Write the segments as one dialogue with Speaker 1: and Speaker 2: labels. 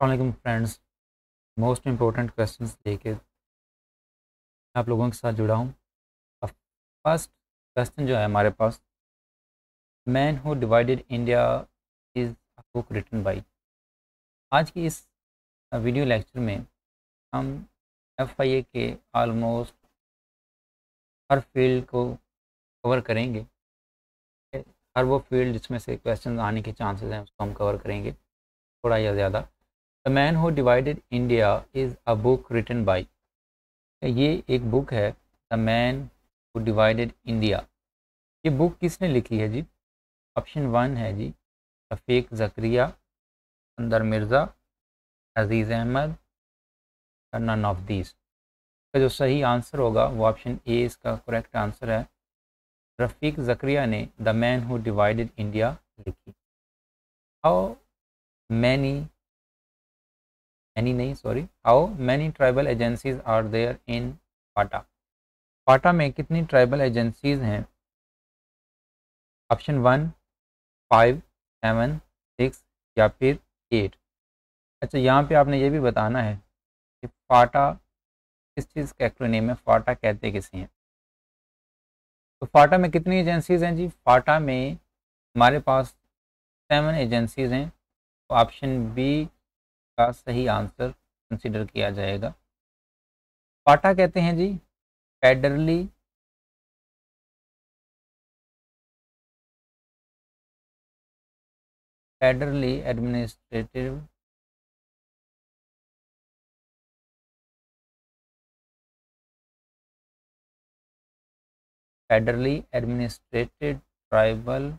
Speaker 1: वालेकुम friends. Most important questions लेके आप लोगों के साथ जुड़ा हूँ। अब फर्स्ट क्वेश्चन जो है हमारे पास, man who divided India is a book written by. आज की इस वीडियो लेक्चर में हम एफआईए के ऑलमोस्ट हर फील्ड को कवर करेंगे। हर वो फील्ड जिसमें से क्वेश्चन आने के चांसेस हैं उसको हम कवर करेंगे थोड़ा या ज़्यादा। The man who divided India is a book written by. ये एक बुक है, the man who divided India. ये बुक किसने लिखी है जी? ऑप्शन 1 है जी रफ़ीक ज़करिया, अंदर मिर्ज़ा, अज़ीज़ अहमद, नन ऑफ दीज। का जो सही आंसर होगा वो ऑप्शन ए इसका करेक्ट आंसर है। रफ़ीक ज़करिया ने the man who divided India लिखी। How many how many tribal agencies are there in PATA. PATA में कितनी ट्राइबल एजेंसीज हैं? ऑप्शन 1 5 7 6 या फिर 8। अच्छा, यहाँ पे आपने ये भी बताना है कि फाटा किस चीज़ का एक्रोनिम है, फाटा कहते किसे हैं। तो फाटा में कितनी एजेंसीज हैं जी? फाटा में हमारे पास 7 एजेंसीज हैं। तो ऑप्शन बी का सही आंसर कंसिडर किया जाएगा। फाटा कहते हैं जी federally federally administrative federally administered tribal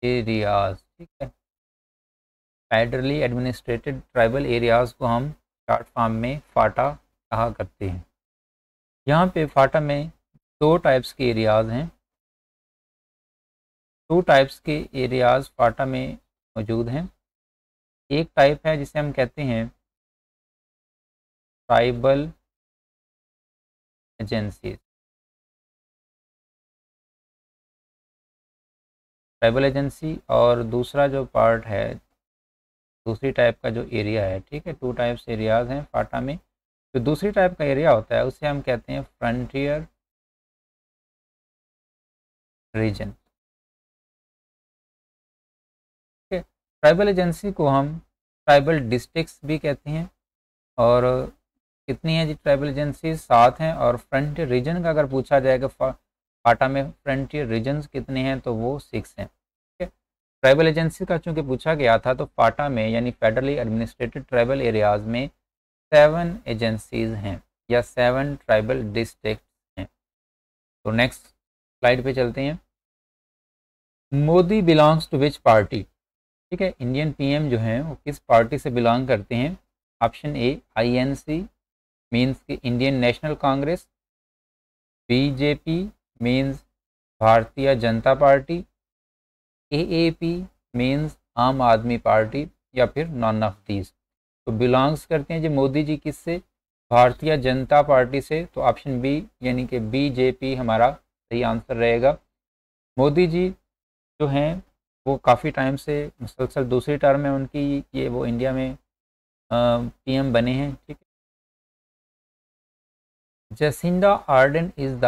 Speaker 1: areas. ठीक है, फेडरली एडमिनिस्ट्रेटेड ट्राइबल एरियाज को हम शॉर्ट फॉर्म में फाटा कहा करते हैं। यहाँ पे फाटा में दो टाइप्स के एरियाज हैं। टू टाइप्स के एरियाज फाटा में मौजूद हैं। एक टाइप है जिसे हम कहते हैं ट्राइबल एजेंसीज। ट्राइबल एजेंसी और दूसरा जो पार्ट है, दूसरी टाइप का जो एरिया है, ठीक है, टू टाइप्स एरियाज हैं फाटा में। जो दूसरी टाइप का एरिया होता है उसे हम कहते हैं फ्रंटियर रीजन। ठीक है, ट्राइबल एजेंसी को हम ट्राइबल डिस्ट्रिक्ट्स भी कहते हैं। और कितनी है जी ट्राइबल एजेंसी? 7 हैं। और फ्रंटियर रीजन का अगर पूछा जाएगा फाटा में फ्रंटियर रीजन्स कितने हैं तो वो 6 हैं। ठीक है, ट्राइबल एजेंसी का चूंकि पूछा गया था तो फाटा में यानी फेडरली एडमिनिस्ट्रेटेड ट्राइबल एरियाज में 7 एजेंसीज हैं या 7 ट्राइबल डिस्ट्रिक्ट हैं। तो नेक्स्ट स्लाइड पे चलते हैं। Modi belongs to which party? ठीक है, इंडियन पीएम जो हैं वो किस पार्टी से बिलोंग करते हैं? ऑप्शन ए आईएनसी मीन्स कि Indian national Congress, BJP means Bharatiya Janata party, AAP means आम आदमी पार्टी, या फिर नॉन ऑफ दीज। तो बिलोंग्स करते हैं जी मोदी जी किससे? भारतीय जनता पार्टी से। तो ऑप्शन बी यानी कि बीजेपी हमारा सही आंसर रहेगा। मोदी जी जो हैं वो काफ़ी टाइम से मुसलसल दूसरी टर्म है उनकी, ये वो इंडिया में पीएम बने हैं। ठीक है, Jacinda Ardern is the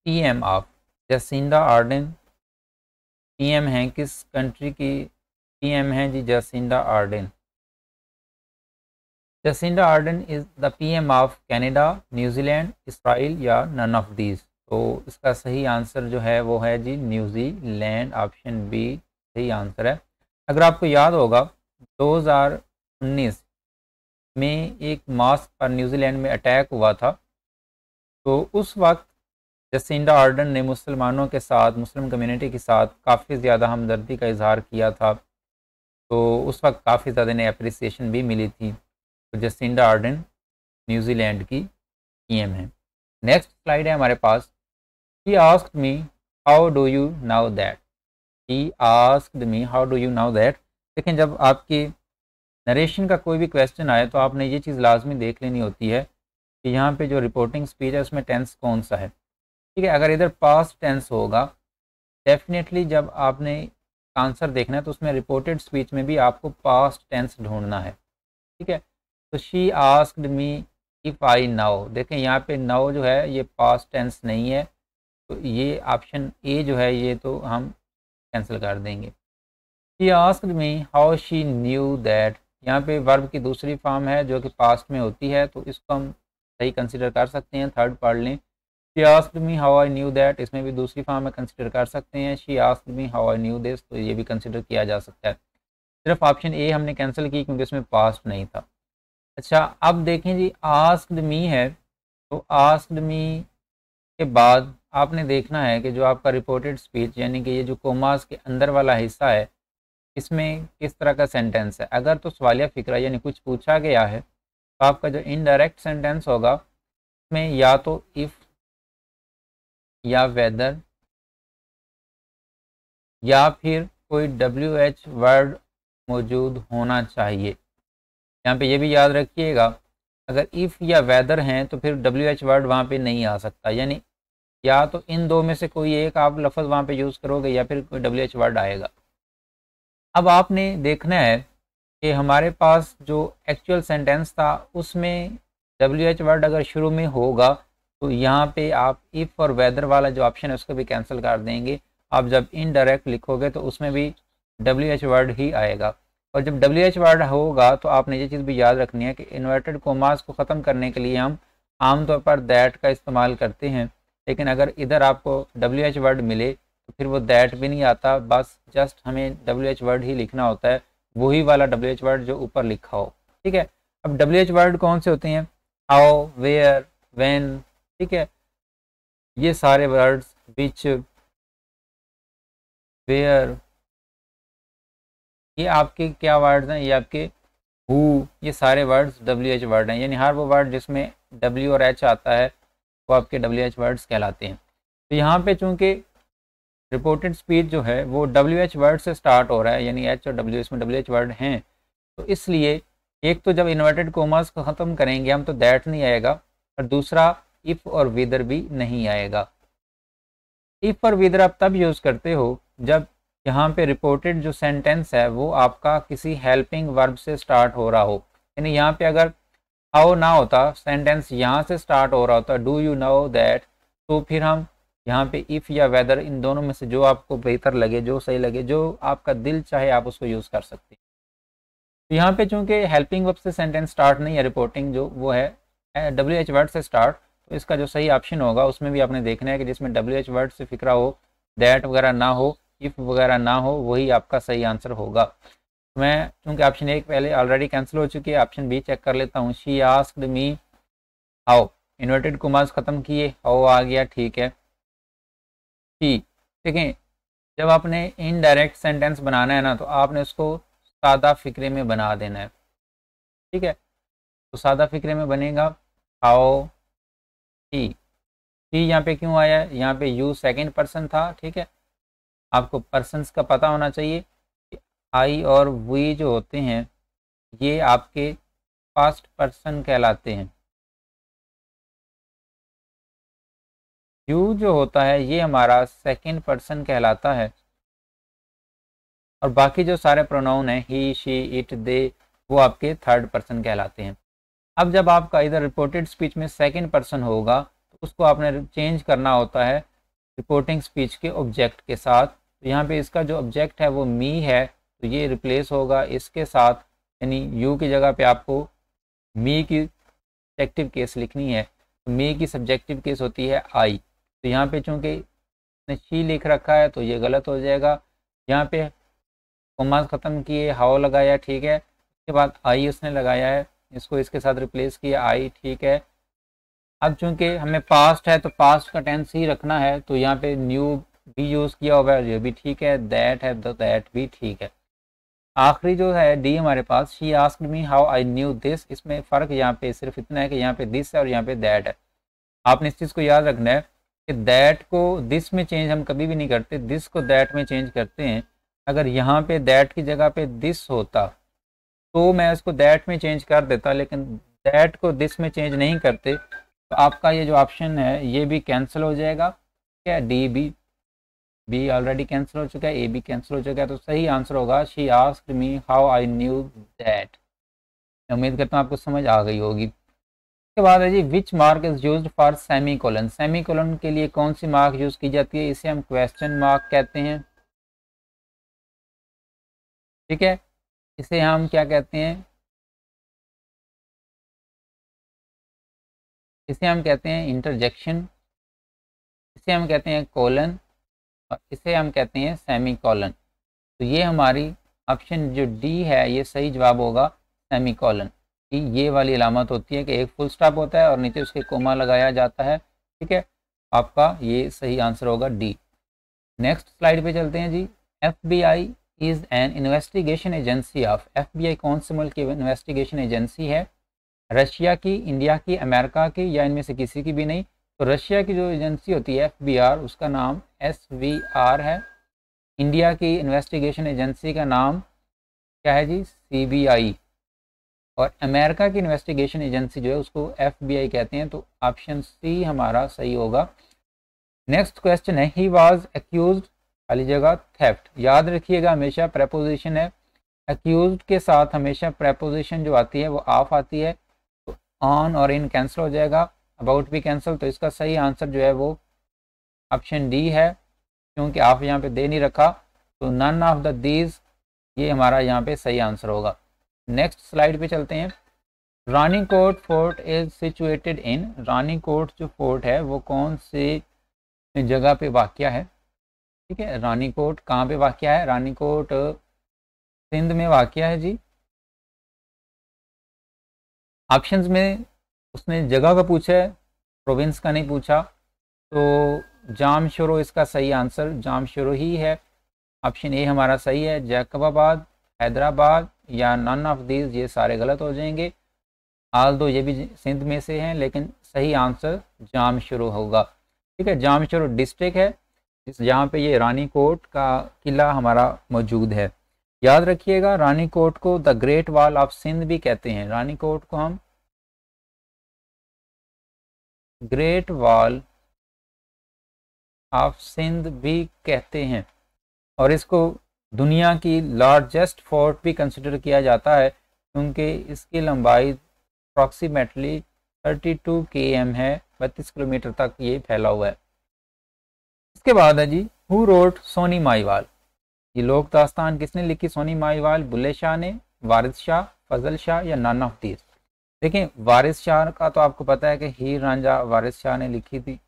Speaker 1: PM of. Jacinda Ardern PM हैं किस कंट्री की? पीएम हैं जी Jacinda Ardern. Jacinda Ardern is the PM of Canada, New Zealand, Israel या नन ऑफ दीज। तो इसका सही आंसर जो है वो है जी न्यूजीलैंड। ऑप्शन बी सही आंसर है। अगर आपको याद होगा 2019 में एक मॉस्क पर न्यूजीलैंड में अटैक हुआ था। तो उस वक्त जसिंडा आर्डन ने मुसलमानों के साथ, मुस्लिम कम्युनिटी के साथ काफ़ी ज़्यादा हमदर्दी का इजहार किया था। तो उस वक्त काफ़ी ज़्यादा इन्हें अप्रिसिएशन भी मिली थी। तो जसिंडा आर्डन न्यूजीलैंड की पीएम है। नेक्स्ट स्लाइड है हमारे पास। He asked me how do you know that. He asked me how do you know that. लेकिन जब आपकी नरेशन का कोई भी क्वेश्चन आए तो आपने ये चीज़ लाजमी देख लेनी होती है कि यहाँ पे जो रिपोर्टिंग स्पीच है उसमें टेंस कौन सा है। ठीक है, अगर इधर पास्ट टेंस होगा डेफिनेटली जब आपने आंसर देखना है तो उसमें रिपोर्टेड स्पीच में भी आपको पास्ट टेंस ढूंढना है, ठीक है। तो she asked me if I now, देखें यहाँ पे नाउ जो है ये पास्ट टेंस नहीं है, तो ये ऑप्शन ए जो है ये तो हम कैंसिल कर देंगे। She asked me how she knew that, यहाँ पे वर्ब की दूसरी फॉर्म है जो कि पास्ट में होती है, तो इसको हम सही कंसिडर कर सकते हैं, थर्ड पढ़ लें। She asked me how I knew that, इसमें भी दूसरी फॉर्म में कंसिडर कर सकते हैं। She asked me how I knew this, तो ये भी कंसिडर किया जा सकता है। सिर्फ ऑप्शन ए हमने कैंसिल की क्योंकि इसमें पास्ट नहीं था। अच्छा अब देखें जी, आस्क्ड मी है, तो आस्क्ड मी के बाद आपने देखना है कि जो आपका रिपोर्टेड स्पीच यानी कि ये जो कोमास के अंदर वाला हिस्सा है इसमें किस तरह का सेंटेंस है। अगर तो सवालिया फ़िक्रा यानी कुछ पूछा गया है तो आपका जो इनडायरेक्ट सेंटेंस होगा उसमें या तो इफ़ या वेदर या फिर कोई WH वर्ड मौजूद होना चाहिए। यहाँ पे ये भी याद रखिएगा, अगर इफ़ या वेदर हैं तो फिर WH वर्ड वहाँ पे नहीं आ सकता, यानी या तो इन दो में से कोई एक आप लफ्ज़ वहाँ पे यूज़ करोगे या फिर कोई WH वर्ड आएगा। अब आपने देखना है कि हमारे पास जो एक्चुअल सेंटेंस था उसमें WH वर्ड अगर शुरू में होगा तो यहाँ पे आप इफ़ और वेदर वाला जो ऑप्शन है उसको भी कैंसिल कर देंगे। आप जब इनडायरेक्ट लिखोगे तो उसमें भी WH वर्ड ही आएगा, और जब WH वर्ड होगा तो आपने ये चीज़ भी याद रखनी है कि इन्वर्टेड कोमास को ख़त्म करने के लिए हम आमतौर पर दैट का इस्तेमाल करते हैं, लेकिन अगर इधर आपको WH वर्ड मिले तो फिर वो दैट भी नहीं आता, बस जस्ट हमें WH वर्ड ही लिखना होता है, वही वाला WH वर्ड जो ऊपर लिखा हो, ठीक है। अब WH वर्ड कौन से होते हैं? हाउ, वेयर, व्हेन, ठीक है, ये सारे वर्ड्स, विच, वेयर, ये आपके क्या वर्ड्स हैं? ये आपके हु, ये सारे वर्ड्स WH वर्ड हैं, यानी हर वो वर्ड जिसमें W और H आता है वो आपके WH वर्ड्स कहलाते हैं। तो यहाँ पे चूँकि रिपोर्टेड स्पीच जो है वो WH वर्ड से स्टार्ट हो रहा है, यानी H और W इसमें WH वर्ड हैं, तो इसलिए एक तो जब इन्वर्टेड कोमास को ख़त्म करेंगे हम तो दैट नहीं आएगा, और दूसरा इफ़ और विदर भी नहीं आएगा। इफ़ और विदर आप तब यूज़ करते हो जब यहाँ पे रिपोर्टेड जो सेंटेंस है वो आपका किसी हेल्पिंग वर्ब से स्टार्ट हो रहा हो, यानी यहाँ पे अगर हाउ ना होता, सेंटेंस यहाँ से स्टार्ट हो रहा होता, डू यू नो दैट, तो फिर हम यहाँ पे इफ़ या वेदर इन दोनों में से जो आपको बेहतर लगे, जो सही लगे, जो आपका दिल चाहे आप उसको यूज़ कर सकते हैं। तो यहाँ पे चूँकि हेल्पिंग वर्ब से सेंटेंस स्टार्ट नहीं है, रिपोर्टिंग जो वो है WH वर्ड से स्टार्ट, तो इसका जो सही ऑप्शन होगा उसमें भी आपने देखना है कि जिसमें WH वर्ड से फिक्रा हो, दैट वगैरह ना हो, इफ़ वगैरह ना हो, वही आपका सही आंसर होगा। मैं चूँकि ऑप्शन ए पहले ऑलरेडी कैंसिल हो चुकी है, ऑप्शन बी चेक कर लेता हूँ। She asked me how, inverted commas ख़त्म किए, हाउ आ गया, ठीक है। देखें जब आपने इनडायरेक्ट सेंटेंस बनाना है ना तो आपने उसको सादा फिक्रे में बना देना है, ठीक है। तो सादा फिक्रे में बनेगा हाउ ही यहाँ पे क्यों आया है? यहाँ पे यू सेकंड पर्सन था, ठीक है। आपको पर्सन्स का पता होना चाहिए कि आई और वी जो होते हैं ये आपके फर्स्ट पर्सन कहलाते हैं। यू जो होता है ये हमारा सेकंड पर्सन कहलाता है, और बाकी जो सारे प्रोनाउन हैं ही, शी, इट, दे, वो आपके थर्ड पर्सन कहलाते हैं। अब जब आपका इधर रिपोर्टेड स्पीच में सेकंड पर्सन होगा तो उसको आपने चेंज करना होता है रिपोर्टिंग स्पीच के ऑब्जेक्ट के साथ। तो यहाँ पे इसका जो ऑब्जेक्ट है वो मी है, तो ये रिप्लेस होगा इसके साथ, यानी यू की जगह पे आपको मी की सब्जेक्टिव केस लिखनी है, तो मी की सब्जेक्टिव केस होती है आई। तो यहाँ पे चूँकि इसने शी लिख रखा है तो ये गलत हो जाएगा। यहाँ पे कोमास ख़त्म किए, हाउ लगाया, ठीक है, उसके बाद आई उसने लगाया है, इसको इसके साथ रिप्लेस किया आई, ठीक है। अब चूंकि हमें पास्ट है तो पास्ट का टेंस ही रखना है, तो यहाँ पे न्यू भी यूज़ किया हुआ है, ये भी ठीक है, दैट है तो दैट भी ठीक है। आखिरी जो है डी हमारे पास, she asked me how I knew this, इसमें फ़र्क यहाँ पे सिर्फ इतना है कि यहाँ पे दिस है और यहाँ पे दैट है। आपने इस चीज़ को याद रखना है कि दैट को दिस में चेंज हम कभी भी नहीं करते, दिस को दैट में चेंज करते हैं। अगर यहाँ पे दैट की जगह पे दिस होता तो मैं इसको दैट में चेंज कर देता, लेकिन दैट को दिस में चेंज नहीं करते, तो आपका ये जो ऑप्शन है ये भी कैंसिल हो जाएगा, क्या डी भी बी ऑलरेडी कैंसिल हो चुका है, ए भी कैंसिल हो चुका है, तो सही आंसर होगा she asked me how I knew that. उम्मीद करता हूँ आपको समझ आ गई होगी। उसके बाद है जी which mark is used for semicolon. Semicolon के लिए कौन सी मार्क यूज की जाती है? इसे हम क्वेश्चन मार्क कहते हैं। ठीक है, इसे हम क्या कहते हैं? इसे हम कहते हैं इंटरजेक्शन, इसे हम कहते हैं कोलन, और इसे हम कहते हैं सेमी कोलन। तो ये हमारी ऑप्शन जो डी है ये सही जवाब होगा, सेमी कोलन की ये वाली अलामत होती है कि एक फुल स्टॉप होता है और नीचे उसके कोमा लगाया जाता है। ठीक है, आपका ये सही आंसर होगा डी। नेक्स्ट स्लाइड पे चलते हैं जी। FBI is an investigation agency of. FBI कौन से मुल्क की इन्वेस्टिगेशन एजेंसी है? रशिया की, इंडिया की, अमेरिका की, या इनमें से किसी की भी नहीं। तो रशिया की जो एजेंसी होती है FBR, उसका नाम SVR है। इंडिया की इन्वेस्टिगेशन एजेंसी का नाम क्या है जी? CBI। और अमेरिका की इन्वेस्टिगेशन एजेंसी जो है उसको FBI कहते हैं। तो ऑप्शन सी हमारा सही होगा। नेक्स्ट क्वेश्चन है ही वाज एक्यूज्ड खाली जगह थेफ्ट। याद रखिएगा हमेशा प्रेपोजिशन है, एक्यूज्ड के साथ हमेशा प्रेपोजिशन जो आती है वो ऑफ आती है। तो ऑन और इन कैंसिल हो जाएगा, अबाउट भी कैंसिल। तो इसका सही आंसर जो है वो ऑप्शन डी है, क्योंकि आप यहाँ पे दे नहीं रखा। तो नन ऑफ द दीज ये हमारा यहाँ पे सही आंसर होगा। नेक्स्ट स्लाइड पे चलते हैं। Ranikot fort is situated in. Ranikot जो फोर्ट है वो कौन सी जगह पे वाक़या है? ठीक है, रानीकोट कहाँ पे वाक़या है? रानीकोट सिंध में वाक़या है जी। ऑप्शंस में उसने जगह का पूछा है, प्रोविंस का नहीं पूछा। तो जाम शुरू इसका सही आंसर जाम शुरू ही है। ऑप्शन ए हमारा सही है। जैकबाबाद, हैदराबाद या नन ऑफ दीज ये सारे गलत हो जाएंगे। आल दो ये भी सिंध में से हैं, लेकिन सही आंसर जाम शुरू होगा। ठीक है, जाम शुरू डिस्ट्रिक्ट है जहाँ पे ये रानीकोट का किला हमारा मौजूद है। याद रखिएगा रानीकोट को the great wall of Sindh भी कहते हैं। रानीकोट को हम ग्रेट वॉल ऑफ सिंध भी कहते हैं, और इसको दुनिया की लार्जेस्ट फोर्ट भी कंसिडर किया जाता है, क्योंकि इसकी लंबाई अप्रॉक्सीमेटली 32 km है, 32 किलोमीटर तक ये फैला हुआ है। इसके बाद है जी हु रोट सोनी माहीवाल। ये लोक दास्तान किसने लिखी? सोनी माहीवाल। बुल्ले शाह ने, वारिस शाह, फजल शाह या नन ऑफ दीज। देखें वारिस शाह का तो आपको पता है कि हीर रांझा वारिस शाह ने लिखी थी,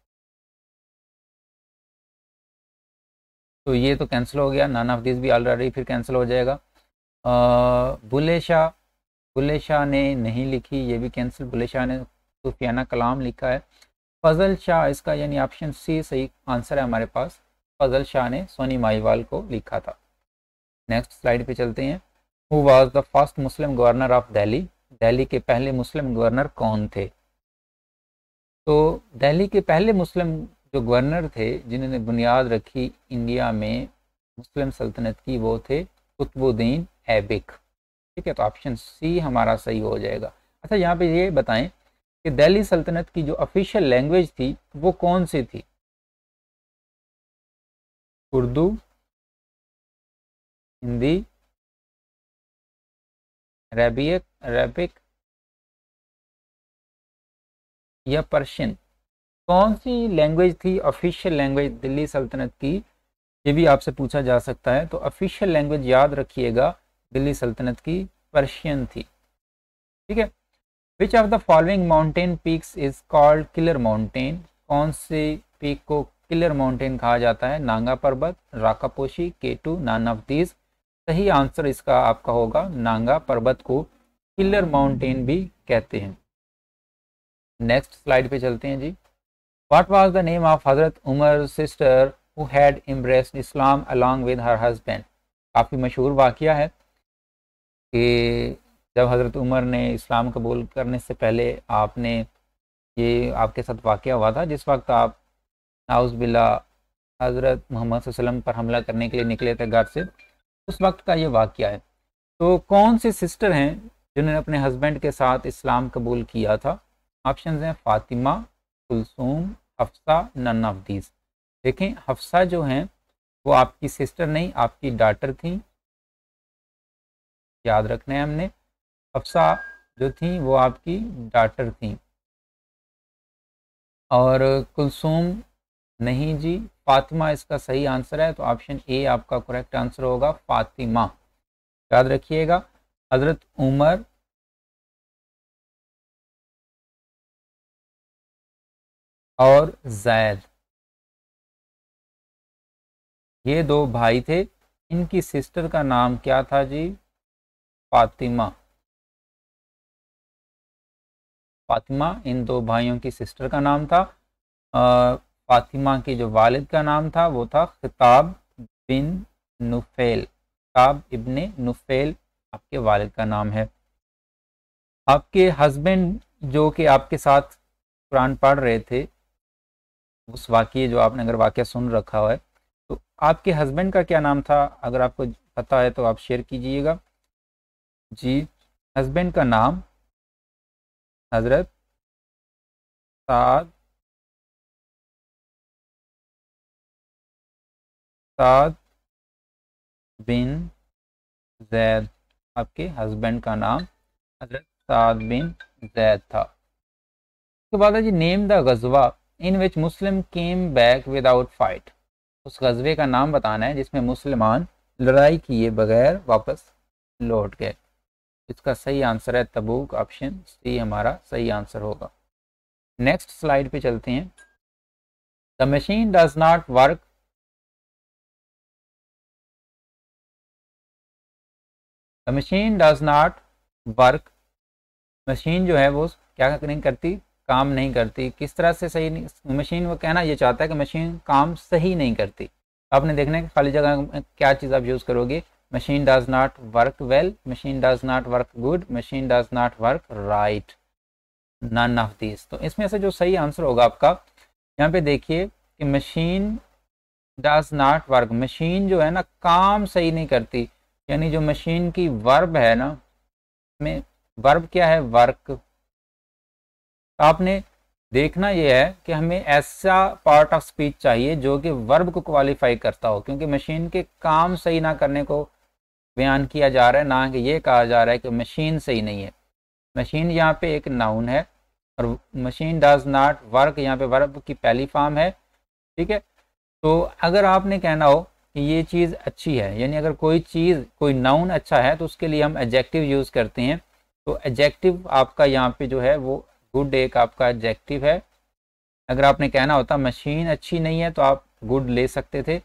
Speaker 1: तो ये तो कैंसिल हो गया। नन ऑफ दिस भी ऑलरेडी फिर कैंसिल हो जाएगा। बुल्ले शाह ने नहीं लिखी, ये भी कैंसिल। बुल्ले शाह ने सूफियाना कलाम लिखा है। फजल शाह इसका यानी ऑप्शन सी सही आंसर है हमारे पास। फजल शाह ने सोनी माहीवाल को लिखा था। नेक्स्ट स्लाइड पे चलते हैं। Who was the first Muslim governor of Delhi. Delhi के पहले मुस्लिम गवर्नर कौन थे? तो दिल्ली के पहले मुस्लिम जो गवर्नर थे जिन्होंने बुनियाद रखी इंडिया में मुस्लिम सल्तनत की, वो थे कुतुबुद्दीन ऐबिक। ठीक है, तो ऑप्शन सी हमारा सही हो जाएगा। अच्छा, यहाँ पे ये बताएं कि दिल्ली सल्तनत की जो ऑफिशियल लैंग्वेज थी वो कौन सी थी? उर्दू, हिंदी, अरबिक या पर्शियन? कौन सी लैंग्वेज थी ऑफिशियल लैंग्वेज दिल्ली सल्तनत की? ये भी आपसे पूछा जा सकता है। तो ऑफिशियल लैंग्वेज याद रखिएगा दिल्ली सल्तनत की पर्शियन थी। ठीक है। Which of the following mountain peaks is called killer mountain. कौन से पीक को किलर माउंटेन कहा जाता है? Nanga Parbat, Rakaposhi, K2, none of these. सही आंसर इसका आपका होगा नांगा पर्वत को किलर माउंटेन भी कहते हैं। नेक्स्ट स्लाइड पे चलते हैं जी। What was the name of Hazrat Umar sister who had embraced Islam along with her husband. काफ़ी मशहूर वाक़या है कि जब हज़रत उमर ने इस्लाम कबूल करने से पहले आपने ये आपके साथ वाक़या हुआ था, जिस वक्त आप नाउज़ बिल्ला हज़रत मोहम्मद सल्लल्लाहु अलैहि वसल्लम पर हमला करने के लिए निकले थे घर से, उस वक्त का ये वाक़या है। तो कौन सी सिस्टर हैं जिन्होंने अपने हस्बैंड के साथ इस्लाम कबूल किया था? ऑप्शन हैं Fatima, Kulsum, Hafsa, none of these. देखें हफ्सा जो हैं वो आपकी सिस्टर नहीं, आपकी डॉटर थी, याद रखना है हमने। हफ्सा जो थी वो आपकी डॉटर थी। और कुलसूम नहीं जी, फातिमा इसका सही आंसर है, तो ऑप्शन ए आपका करेक्ट आंसर होगा, फातिमा। याद रखिएगा। हजरत उमर और जैद, ये दो भाई थे, इनकी सिस्टर का नाम क्या था जी? फातिमा। फातिमा इन दो भाइयों की सिस्टर का नाम था। फातिमा के जो वालिद का नाम था वो था खिताब बिन नुफेल। खिताब इब्ने नुफेल आपके वालिद का नाम है। आपके हस्बैंड जो कि आपके साथ कुरान पढ़ रहे थे, उस वाक़ये जो आपने अगर वाक़या सुन रखा है, तो आपके हस्बैंड का क्या नाम था? अगर आपको पता है तो आप शेयर कीजिएगा जी। हस्बैंड का नाम हजरत साद साद बिन जैद। आपके हस्बैंड का नाम हजरत साद बिन जैद था। उसके बाद है जी, name the ghazwa in which Muslim came back without fight. उस गजवे का नाम बताना है जिसमें मुसलमान लड़ाई किए बगैर वापस लौट गए। इसका सही आंसर है तबूक, ऑप्शन सी हमारा सही आंसर होगा। नेक्स्ट स्लाइड पे चलते हैं। The machine does not work. The machine does not work. Machine जो है वो क्या नहीं करती? काम नहीं करती। किस तरह से सही नहीं? मशीन वो कहना ये चाहता है कि मशीन काम सही नहीं करती। आपने देखना है कि खाली जगह में क्या चीज़ आप यूज़ करोगे। Machine does not work well, machine does not work good, machine does not work right, none of this. तो इसमें से जो सही आंसर होगा आपका, यहाँ पे देखिए कि machine does not work, machine जो है ना काम सही नहीं करती। यानी जो मशीन की वर्ब है ना, में वर्ब क्या है? वर्क। आपने देखना यह है कि हमें ऐसा पार्ट ऑफ स्पीच चाहिए जो कि वर्ब को क्वालिफाई करता हो, क्योंकि मशीन के काम सही ना करने को बयान किया जा रहा है, ना कि ये कहा जा रहा है कि मशीन सही नहीं है। मशीन यहाँ पे एक नाउन है और मशीन डज नॉट वर्क यहाँ पे वर्ब की पहली फॉर्म है। ठीक है, तो अगर आपने कहना हो कि ये चीज़ अच्छी है, यानी अगर कोई चीज़ कोई नाउन अच्छा है तो उसके लिए हम एडजेक्टिव यूज़ करते हैं। तो एडजेक्टिव आपका यहाँ पे जो है वो गुड एक आपका एडजेक्टिव है। अगर आपने कहना होता मशीन अच्छी नहीं है तो आप गुड ले सकते थे।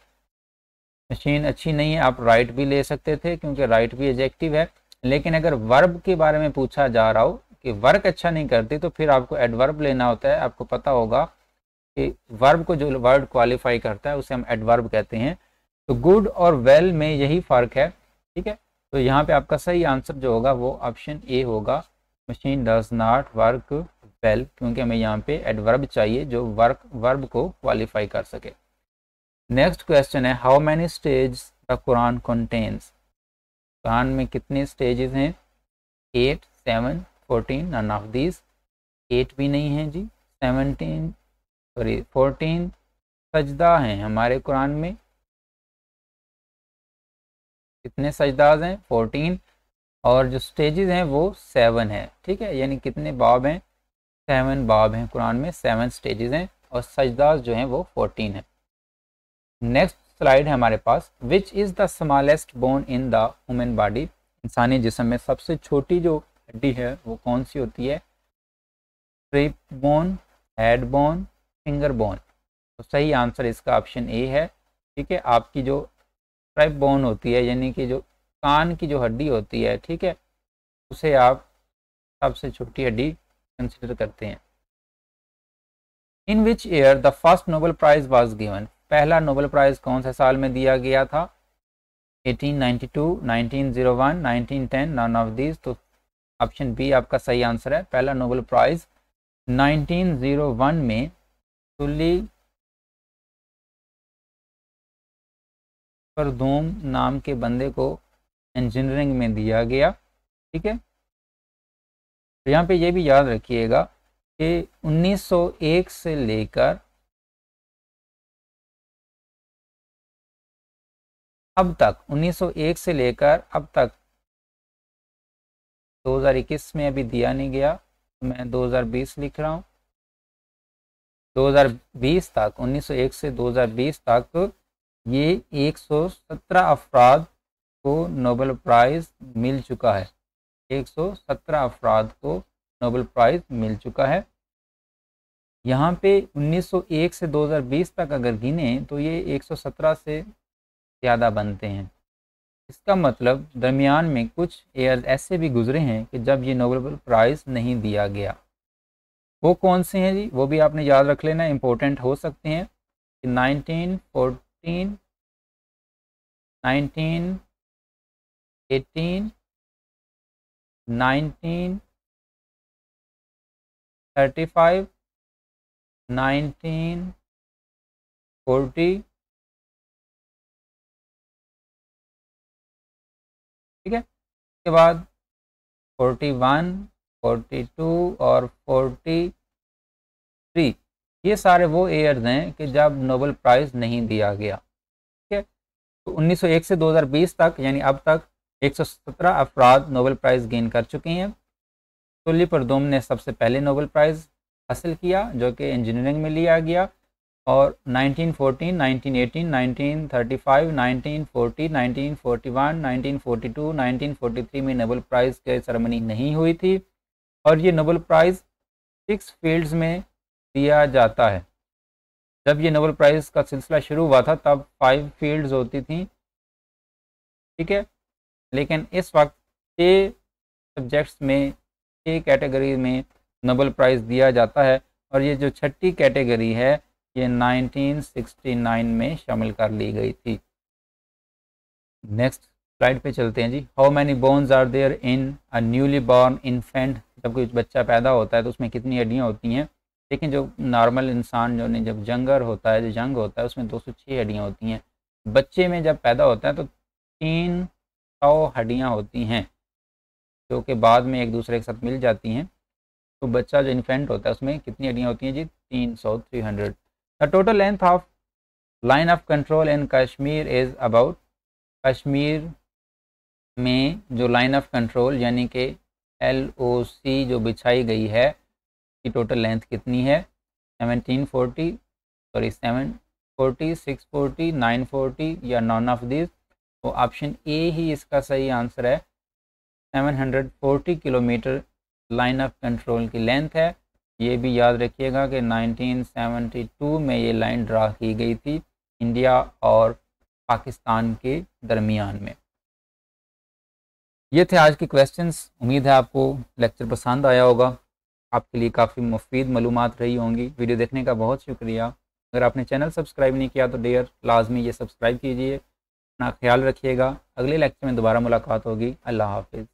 Speaker 1: मशीन अच्छी नहीं है आप राइट भी ले सकते थे, क्योंकि राइट भी एडजेक्टिव है। लेकिन अगर वर्ब के बारे में पूछा जा रहा हो कि वर्क अच्छा नहीं करती, तो फिर आपको एडवर्ब लेना होता है। आपको पता होगा कि वर्ब को जो वर्ड क्वालिफाई करता है उसे हम एडवर्ब कहते हैं। तो गुड और वेल में यही फ़र्क है। ठीक है, तो यहाँ पे आपका सही आंसर जो होगा वो ऑप्शन ए होगा, machine does not work well, क्योंकि हमें यहाँ पे एडवर्ब चाहिए जो वर्ब को क्वालिफाई कर सके। नेक्स्ट क्वेश्चन है, how many stage the Quran contains. Quran में कितने स्टेजेस हैं? 8, 7, 14, नन ऑफ दिस। 8 भी नहीं है जी, 14 सजदा हैं हमारे कुरान में। कितने सजदाज हैं? 14। और जो स्टेजेस हैं वो 7 है। ठीक है, यानी कितने बाब हैं? 7 बाब हैं कुरान में, 7 स्टेजेस हैं, और सजदाज जो हैं वो 14 है। नेक्स्ट स्लाइड है हमारे पास, which is the smallest bone in the human body. इंसानी जिस्म में सबसे छोटी जो हड्डी है वो कौन सी होती है? Trip bone, head bone, finger bone. तो सही आंसर इसका ऑप्शन ए है। ठीक है, आपकी जो ट्राइप बोन होती है, यानी कि जो कान की जो हड्डी होती है, ठीक है, उसे आप सबसे छोटी हड्डी कंसिडर करते हैं। In which year the first Nobel prize was given. पहला नोबेल प्राइज कौन से साल में दिया गया था? 1892, 1901, 1910, नन ऑफ दिस। तो ऑप्शन बी आपका सही आंसर है। पहला नोबेल प्राइज 1901 में तुली परदूम नाम के बंदे को इंजीनियरिंग में दिया गया। ठीक है, तो यहाँ पे ये भी याद रखिएगा कि 1901 से लेकर अब तक 1901 से लेकर अब तक 2021 में अभी दिया नहीं गया, तो मैं 2020 लिख रहा हूँ। 2020 तक 1901 से 2020 तक ये 117 अफराद को नोबेल प्राइज़ मिल चुका है। 117 अफराद को नोबेल प्राइज़ मिल चुका है। यहाँ पे 1901 से 2020 तक अगर गिने तो ये 117 से ज़्यादा बनते हैं। इसका मतलब दरमियान में कुछ ईयर्स ऐसे भी गुजरे हैं कि जब ये नोबेल प्राइज़ नहीं दिया गया। वो कौन से हैं जी, वो भी आपने याद रख लेना, इम्पोर्टेंट हो सकते हैं। 1914, 1918, 1935, 1940, ठीक है। उसके बाद 41, 42 और 43, ये सारे वो ईयर्स हैं कि जब नोबेल प्राइज़ नहीं दिया गया, ठीक है। तो 1901 से 2020 तक यानी अब तक 117 अफराद नोबेल प्राइज़ गेन कर चुके हैं। तुली परदुम ने सबसे पहले नोबेल प्राइज़ हासिल किया जो कि इंजीनियरिंग में लिया गया, और 1914, 1918, 1935, 1940, 1941, 1942, 1943 में नोबेल प्राइज़ की सेरेमनी नहीं हुई थी। और ये नोबेल प्राइज़ 6 फील्ड्स में दिया जाता है। जब ये नोबेल प्राइज़ का सिलसिला शुरू हुआ था तब 5 फील्ड्स होती थी, ठीक है। लेकिन इस वक्त 6 सब्जेक्ट्स में 6 कैटेगरी में नोबेल प्राइज़ दिया जाता है, और ये जो छठी कैटेगरी है ये 1969 में शामिल कर ली गई थी। नेक्स्ट स्लाइड पे चलते हैं जी। How many bones are there in a newly born infant. जब कोई बच्चा पैदा होता है तो उसमें कितनी हड्डियाँ होती हैं, लेकिन जो नॉर्मल इंसान जो नहीं, जब जंगर होता है, जो जंग होता है उसमें 206 हड्डियाँ होती हैं। बच्चे में जब पैदा होता है तो 300 हड्डियाँ होती हैं जो कि बाद में एक दूसरे के साथ मिल जाती हैं। तो बच्चा जो इन्फेंट होता है उसमें कितनी हड्डियाँ होती हैं जी, 300। The total length of line of control in Kashmir is about. Kashmir में जो लाइन ऑफ कंट्रोल यानी कि LOC जो बिछाई गई है की टोटल लेंथ कितनी है, 740, 640, 940 या नॉन ऑफ दिस। तो ऑप्शन ए ही इसका सही आंसर है। 740 किलोमीटर लाइन ऑफ कंट्रोल की लेंथ है। ये भी याद रखिएगा कि 1972 में ये लाइन ड्रा की गई थी इंडिया और पाकिस्तान के दरमियान में। ये थे आज के क्वेश्चंस। उम्मीद है आपको लेक्चर पसंद आया होगा, आपके लिए काफ़ी मुफीद मालूमात रही होंगी। वीडियो देखने का बहुत शुक्रिया। अगर आपने चैनल सब्सक्राइब नहीं किया तो डियर लाजमी ये सब्सक्राइब कीजिए। अपना ख्याल रखिएगा। अगले लेक्चर में दोबारा मुलाकात होगी। अल्लाह हाफिज़।